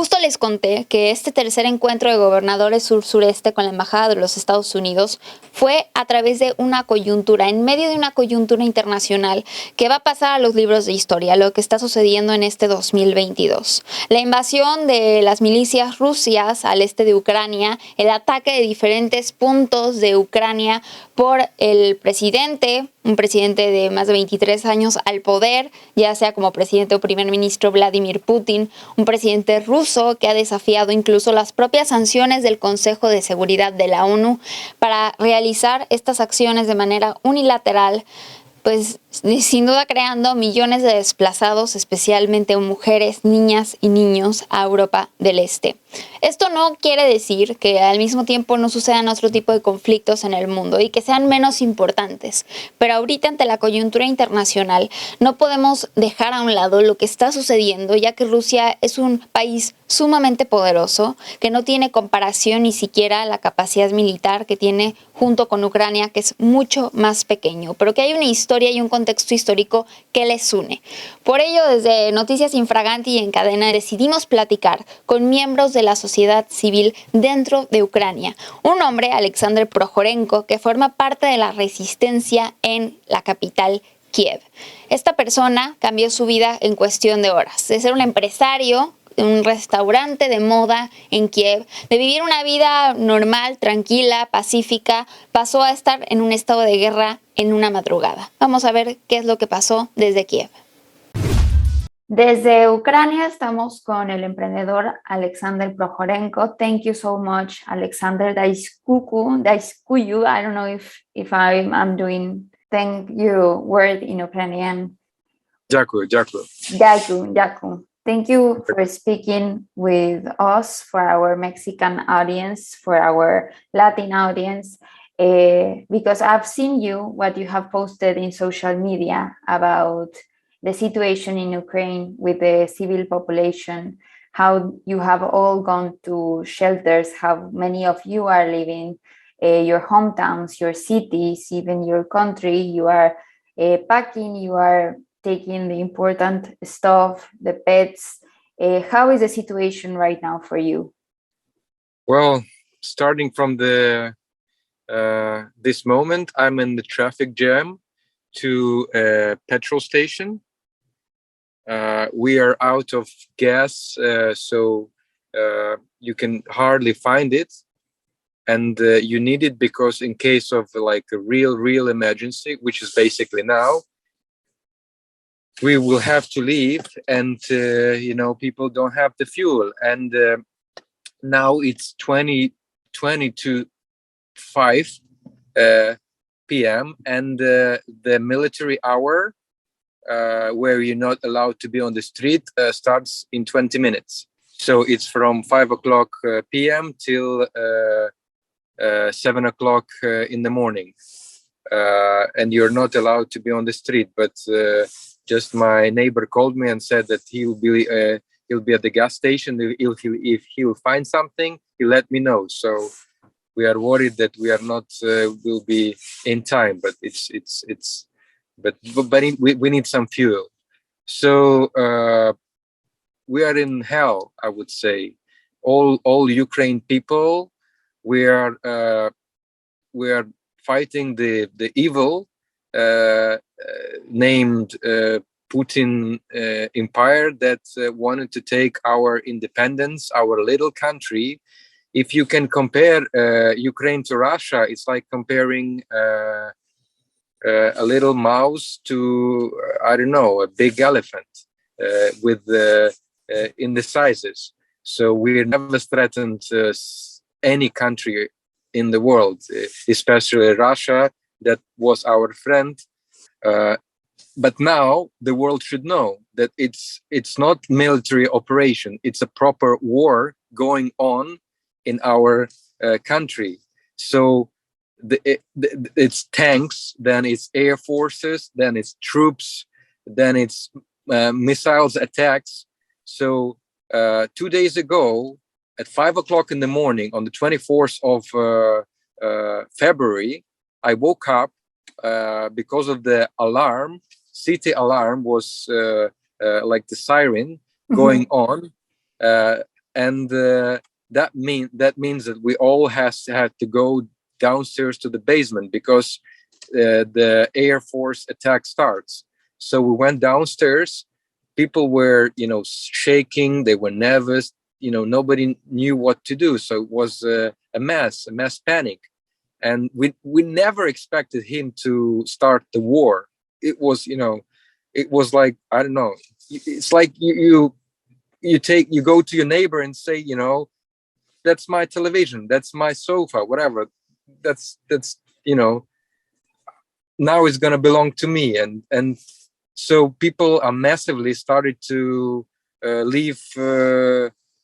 Justo les conté que este tercer encuentro de gobernadores sur-sureste con la Embajada de los Estados Unidos fue a través de una coyuntura, en medio de una coyuntura internacional que va a pasar a los libros de historia, lo que está sucediendo en este 2022. La invasión de las milicias rusias al este de Ucrania, el ataque de diferentes puntos de Ucrania por el presidente, un presidente de más de 23 años al poder, ya sea como presidente o primer ministro Vladimir Putin, un presidente ruso que ha desafiado incluso las propias sanciones del Consejo de Seguridad de la ONU para realizar estas acciones de manera unilateral, pues sin duda creando millones de desplazados, especialmente mujeres, niñas y niños, a Europa del Este. Esto no quiere decir que al mismo tiempo no sucedan otro tipo de conflictos en el mundo y que sean menos importantes, pero ahorita ante la coyuntura internacional no podemos dejar a un lado lo que está sucediendo, ya que Rusia es un país sumamente poderoso, que no tiene comparación ni siquiera la capacidad militar que tiene junto con Ucrania, que es mucho más pequeño, pero que hay una historia y un contexto histórico que les une. Por ello, desde Noticias Infraganti y en Cadena decidimos platicar con miembros de la sociedad civil dentro de Ucrania. Un hombre, Alexander Projorenko, que forma parte de la resistencia en la capital, Kiev. Esta persona cambió su vida en cuestión de horas. De ser un empresario en un restaurante de moda en Kiev, de vivir una vida normal, tranquila, pacífica, pasó a estar en un estado de guerra en una madrugada. Vamos a ver qué es lo que pasó desde Kiev. Desde Ucrania estamos con el emprendedor Alexander Projorenko. Thank you so much, Alexander. Daiskuyu. I don't know if I'm doing thank you word in Ukrainian. Дякую. Yaku. Thank you for speaking with us, for our Mexican audience, for our Latin audience, because I've seen what you have posted in social media about the situation in Ukraine with the civil population, how you have all gone to shelters, how many of you are living your hometowns, your cities, even your country. You are packing, you are taking the important stuff, the pets. How is the situation right now for you? Well, starting from this moment, I'm in the traffic jam to a petrol station. We are out of gas, so you can hardly find it. And you need it because in case of like a real emergency, which is basically now, we will have to leave, and people don't have the fuel. And now it's 20 to 5 p.m. and the military hour, where you're not allowed to be on the street, starts in 20 minutes. So it's from 5 o'clock p.m. till 7 o'clock in the morning, and you're not allowed to be on the street. But just my neighbor called me and said that he'll be at the gas station. If he'll find something, he'll let me know. So we are worried that we are not will be in time, but we need some fuel. So we are in hell, I would say. All Ukraine people, we are fighting the evil named Putin empire that wanted to take our independence, our little country. If you can compare Ukraine to Russia, it's like comparing a little mouse to I don't know, a big elephant with in the sizes. So we never threatened any country in the world, especially Russia, that was our friend. But now the world should know that it's not military operation; it's a proper war going on in our country. So it's tanks, then it's air forces, then it's troops, then it's missiles attacks. So 2 days ago, at 5 o'clock in the morning, on the 24th of February, I woke up because of the alarm. City alarm was like the siren going on. and that means that we all had to go downstairs to the basement because the Air Force attack starts. So we went downstairs. People were, shaking. They were nervous. Nobody knew what to do. So it was a mass panic. And we never expected him to start the war. It was, it was like, I don't know. It's like you go to your neighbor and say, that's my television, that's my sofa, whatever. That's now it's gonna belong to me. And so people are massively started to leave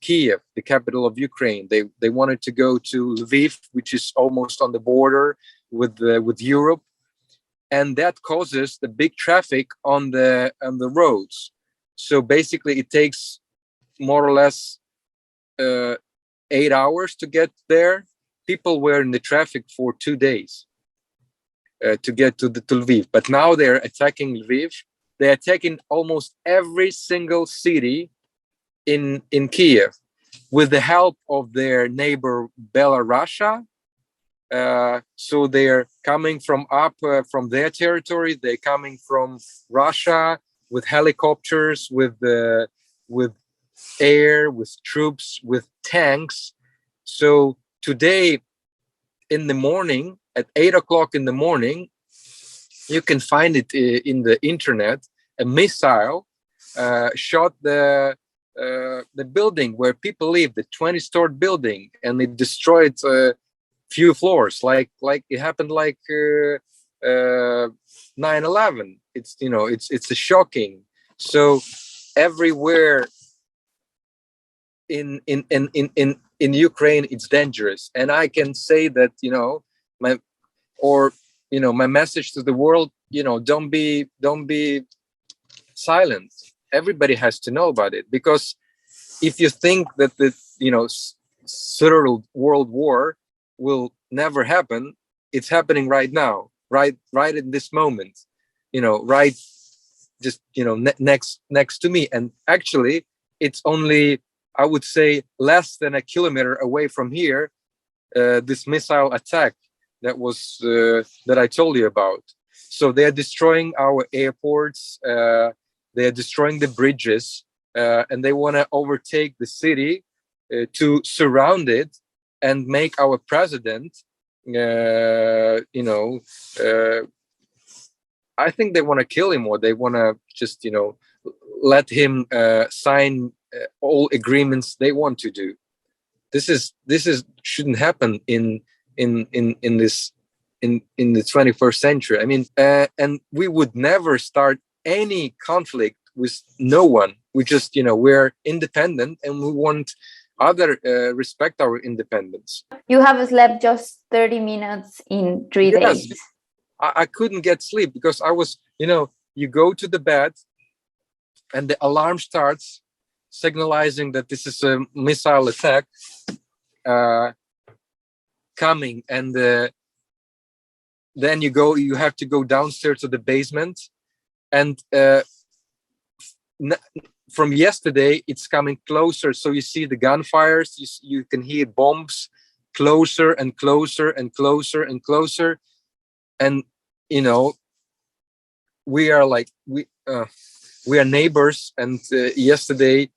Kiev, the capital of Ukraine. They wanted to go to Lviv, which is almost on the border with Europe, and that causes the big traffic on the roads. So basically, it takes more or less 8 hours to get there. People were in the traffic for 2 days to get to Lviv. But now they're attacking Lviv. They're attacking almost every single city in Kiev with the help of their neighbor Belarus. So they're coming from their territory. They're coming from Russia with helicopters, with air, with troops, with tanks. So today in the morning, at 8 o'clock in the morning, you can find it in the internet. A missile shot the building where people live, the 20-story building, and it destroyed few floors. Like it happened like 9/11. It's a shocking. So everywhere in Ukraine, it's dangerous. And I can say that my message to the world, don't be silent. Everybody has to know about it, because if you think that the third world war will never happen, it's happening right now, right in this moment, right just next to me. And actually it's only, I would say, less than a kilometer away from here, this missile attack that was that I told you about. So they are destroying our airports, they are destroying the bridges, and they want to overtake the city, to surround it and make our president, I think they want to kill him, or they want to just, let him sign all agreements they want to do. This is shouldn't happen in the 21st century. I mean, and we would never start any conflict with no one. We just, we're independent, and we want other respect our independence. You have slept just 30 minutes in 3 days. I couldn't get sleep because I was, you go to the bed and the alarm starts signalizing that this is a missile attack coming, and then you have to go downstairs to the basement, and from yesterday it's coming closer. So you see the gunfires, you can hear bombs closer and closer and closer and closer. And we are like, we are neighbors. And yesterday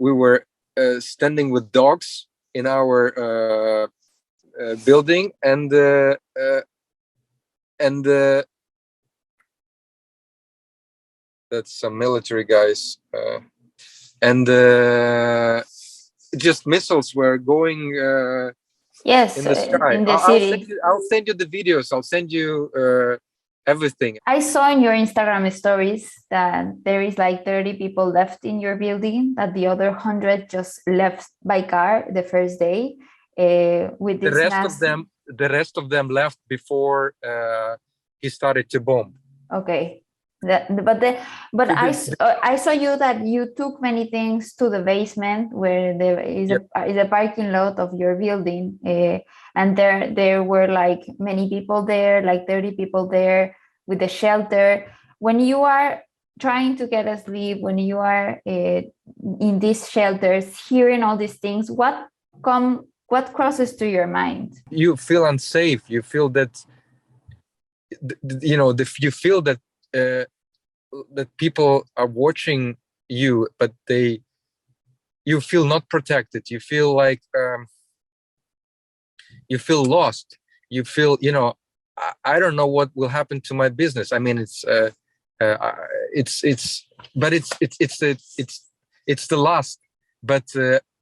we were standing with dogs in our building, and that's some military guys, and just missiles were going yes, in the sky. in the city. I'll send you the videos. I'll send you everything. I saw in your Instagram stories that there is like 30 people left in your building, that the other 100 just left by car the first day. With this the rest of them left before he started to bomb. Okay. I saw you that you took many things to the basement, where there is a parking lot of your building, and there were like many people there, like 30 people there with the shelter. When you are trying to get a sleep, when you are in these shelters, hearing all these things, what crosses to your mind? You feel unsafe. You feel that, you feel that that people are watching you, but you feel not protected. You feel like you feel lost. You feel, I don't know what will happen to my business. I mean, but it's the last. But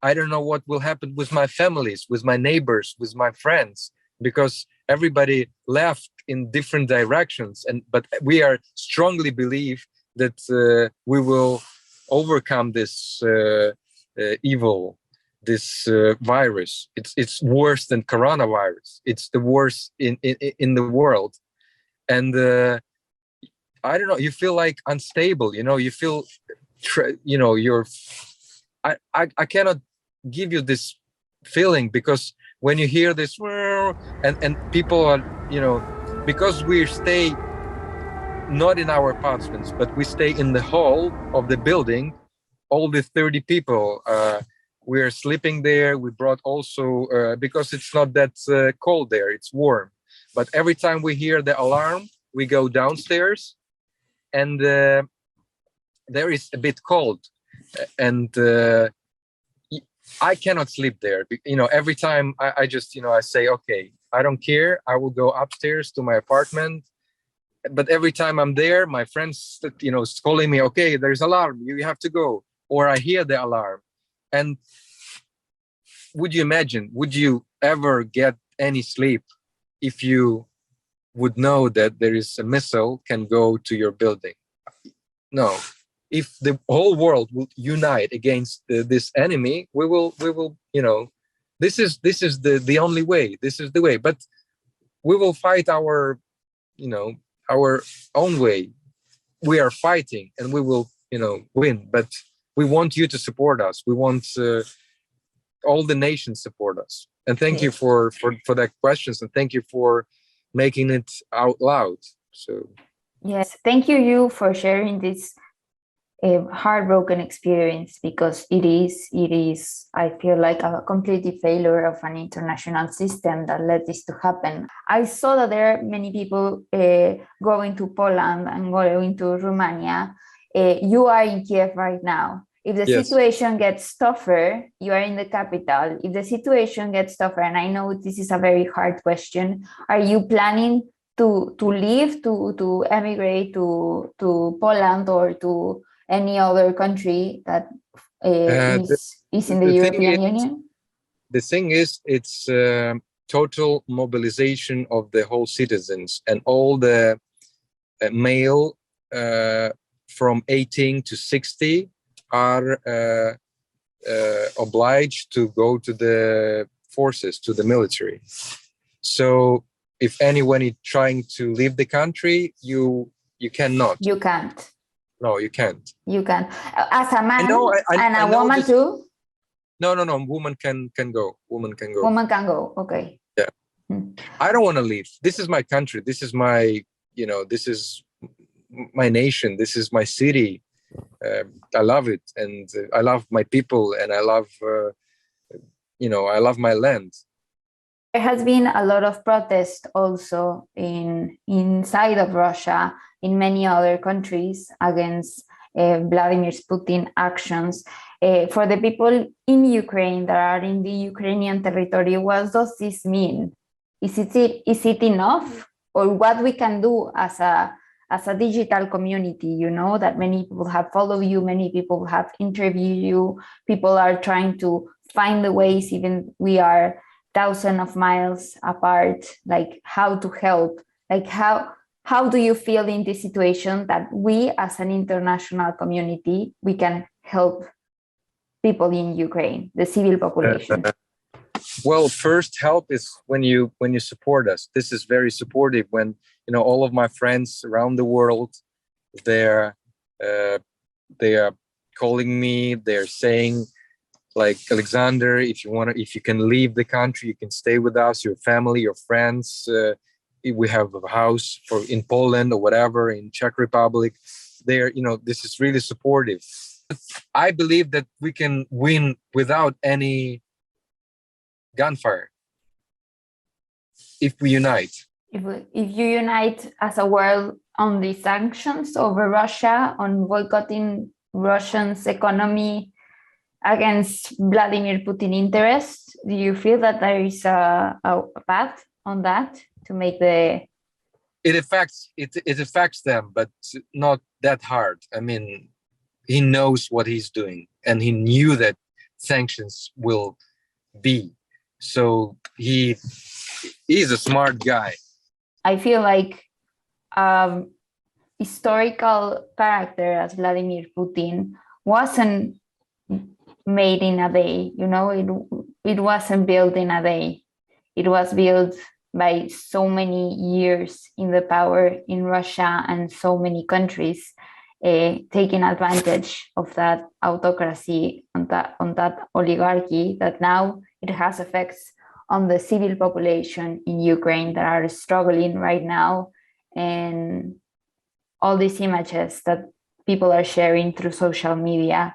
I don't know what will happen with my families, with my neighbors, with my friends, because everybody left in different directions. But we are strongly believe that we will overcome this evil, this virus. It's worse than coronavirus. It's the worst in the world. And I don't know, you feel like unstable, you feel you're I cannot give you this feeling, because when you hear this and people are, because we stay not in our apartments, but we stay in the hall of the building, all the 30 people, we are sleeping there. We brought also because it's not that cold there, it's warm, but every time we hear the alarm, we go downstairs, and there is a bit cold, and I cannot sleep there. Every time I just I say, okay, I don't care, I will go upstairs to my apartment. But every time I'm there, my friends is calling me, okay, there's alarm, you have to go, or I hear the alarm. And would you ever get any sleep if you would know that there is a missile can go to your building? No. If the whole world will unite against this enemy, we will this is the only way. This is the way. But we will fight our own way. We are fighting, and we will win. But we want you to support us. We want all the nations support us. And thank you for that questions, and thank you for making it out loud. So yes, thank you for sharing this heartbroken experience, because it is I feel like a complete failure of an international system that led this to happen. I saw that there are many people going to Poland and going to Romania. You are in Kiev right now. If the situation gets tougher, you are in the capital. If the situation gets tougher, and I know this is a very hard question, are you planning to leave, to emigrate to Poland or to any other country that is in the European Union? The thing is, it's total mobilization of the whole citizens, and all the male from 18 to 60 are obliged to go to the forces, to the military. So if anyone is trying to leave the country, you cannot. You can't. No, you can't. You can. As a man and a woman too? No. Woman can go. Woman can go. Woman can go. Okay. Yeah. I don't want to leave. This is my country. This is my, this is my nation. This is my city. I love it, and I love my people, and I love, I love my land. There has been a lot of protest also inside of Russia, in many other countries, against Vladimir Putin's actions. For the people in Ukraine that are in the Ukrainian territory, what does this mean? Is it enough, or what we can do as a digital community? That many people have followed you, many people have interviewed you, people are trying to find the ways, even we are thousands of miles apart, like how to help, like how do you feel in this situation that we as an international community, we can help people in Ukraine, the civil population? Well, first help is when you support us. This is very supportive. When all of my friends around the world, they are calling me. They're saying, like, Alexander, if you can leave the country, you can stay with us, your family, your friends. We have a house in Poland or whatever, in Czech Republic. they're, this is really supportive. I believe that we can win without any gunfire if we unite. If you unite as a world on the sanctions over Russia, on boycotting Russia's economy against Vladimir Putin interests, do you feel that there is a path on that to make the... It affects them, but not that hard. I mean, he knows what he's doing, and he knew that sanctions will be. So he's a smart guy. I feel like historical character as Vladimir Putin wasn't made in a day. It wasn't built in a day. It was built by so many years in the power in Russia and so many countries taking advantage of that autocracy, on that oligarchy, that now it has effects on the civil population in Ukraine that are struggling right now. And all these images that people are sharing through social media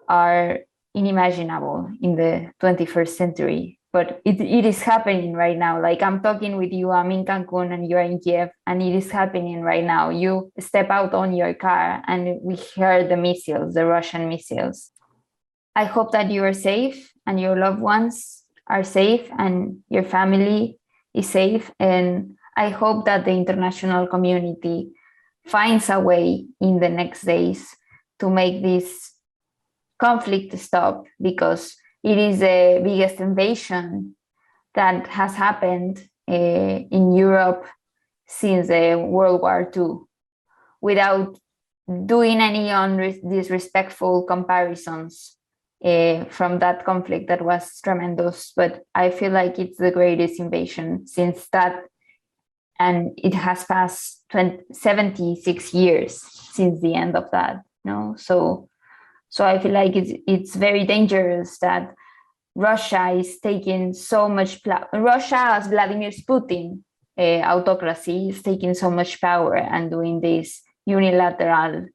are unimaginable in the 21st century. But it is happening right now. Like, I'm talking with you, I'm in Cancun and you're in Kiev, and it is happening right now. You step out on your car and we hear the missiles, the Russian missiles. I hope that you are safe and your loved ones are safe and your family is safe. And I hope that the international community finds a way in the next days to make this conflict stop, because it is the biggest invasion that has happened in Europe since World War II, without doing any disrespectful comparisons from that conflict that was tremendous. But I feel like it's the greatest invasion since that, and it has passed 76 years since the end of that. So I feel like it's very dangerous that Russia is taking so much Russia, as Vladimir Putin autocracy, is taking so much power and doing these unilateral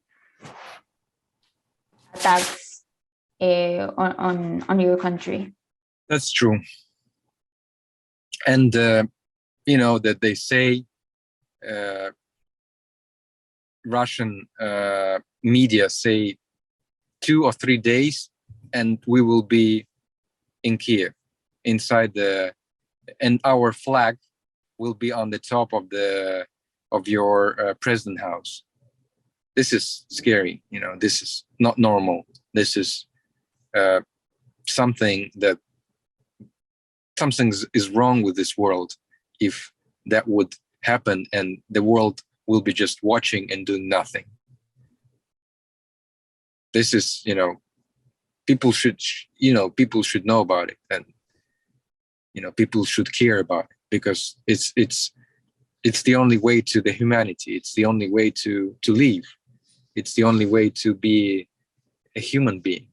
attacks on your country. That's true. And that they say Russian media say 2 or 3 days and we will be in Kiev, and our flag will be on the top of your president house. This is scary. This is not normal. This is something is wrong with this world if that would happen, and the world will be just watching and doing nothing. This is, people should know about it, and people should care about it, because it's the only way to the humanity. It's the only way to live. It's the only way to be a human being.